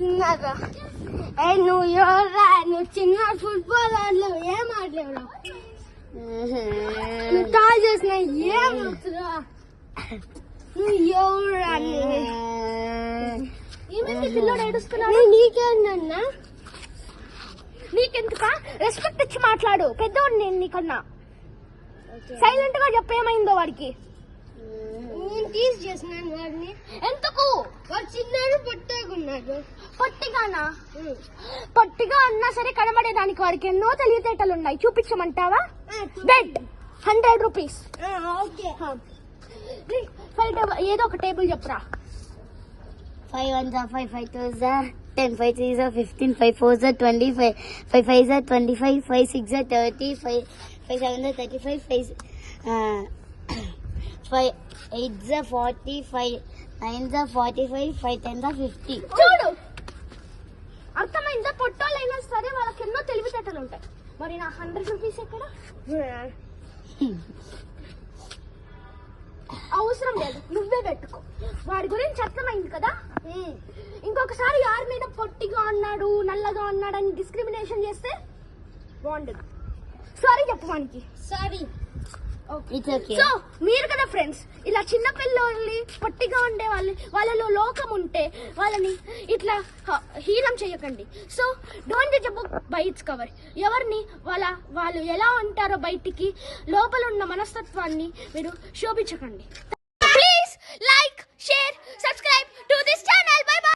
మాట్లాడుతున్నారు. నువ్వు ఎవరా? నువ్వు చిన్న ఫుట్బాల్ ఆడలేవు, ఏం ఆడలేవు. నువ్వు టాల్ చేసిన ఏం అవుతురా? నువ్వు ఎవరా? పిల్లడు ఏడుస్తున్నాడు. నీకేందన్నా? నీకెందుకా? రెస్పెక్ట్ ఇచ్చి మాట్లాడు. పెద్దవాడు నేను నీకన్నా. సైలెంట్ గా చెప్పేమైందో వాడికి. నేను టీజ్ చేసినాను వాడిని. ఎందుకు? వాడు చిన్నాడు, పొట్టిగాన్నాడు. పొట్టిగానా? పొట్టిగా అన్నా సరే కనబడేదానికి వాడికి ఎన్నో తెలివితేటలు ఉన్నాయి. చూపించమంటావా? Bed 100 rupees. ఏదో ఒక టేబుల్ చెప్పురా. 5 1s are 5, 5 2s are 10, 5 3s are 15, 5 4s are 20, 5 5s are 25, 5 6s are 30, 5 7s are 35, 5 8s are 40, 5 9s are 45, 5 10s are 50. చూడు, అర్థమైందా? పొట్టాలైనా సరే వాళ్ళకి ఎన్నో తెలివితేటలు ఉంటాయి. మరి నా 100 రూపీస్ ఎక్కడ? అవసరం లేదు, నువ్వే పెట్టుకో. వాడి గురించి అర్థమైంది కదా. ఇంకొకసారి యారి మీద పొట్టిగా అన్నాడు, నల్లగా అన్నాడు అని డిస్క్రిమినేషన్ చేస్తే బాగుండదు. సారీ చెప్పు వానికి. సారీ. సో మీరు కదా ఫ్రెండ్స్, ఇలా చిన్న పిల్లల్ని పొట్టిగా ఉండే వాళ్ళలో లోకం ఉంటే వాళ్ళని ఇట్లా హీనం చేయకండి. So don't judge book by its cover. ఎవరిని వాళ్ళు ఎలా ఉంటారో బయటికి, లోపల ఉన్న మనస్తత్వాన్ని మీరు శోభించకండి.